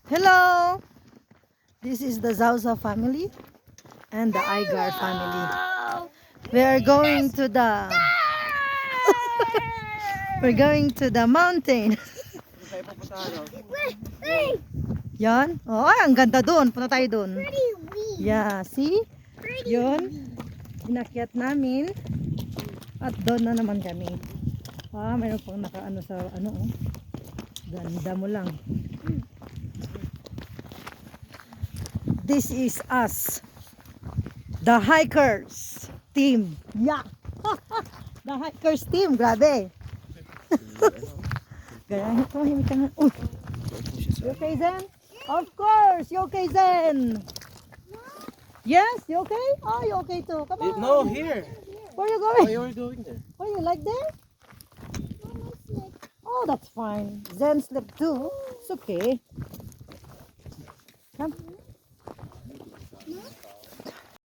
Hello! This is the Zauza family and the Igar family. We are going to the we're going to the mountain. Yan. Oh, ay, ang ganda doon. Punta tayo doon. Yeah, see? Yun. Inakyat namin. At doon na naman kami. Ah, mayroon pang nakaano sa ano oh. Ganda mo lang. This is us. The hikers team. Yeah. The hikers team. Grabe. Gaya ito. Himik ka nga. You okay, Zen? Of course. You okay, Zen? Yes, you okay? Oh, you okay too. Come on. No, here. Where are you Oh, going? you were going there. Oh, you like that? Oh, that's fine. Zen slept too. It's okay. Come.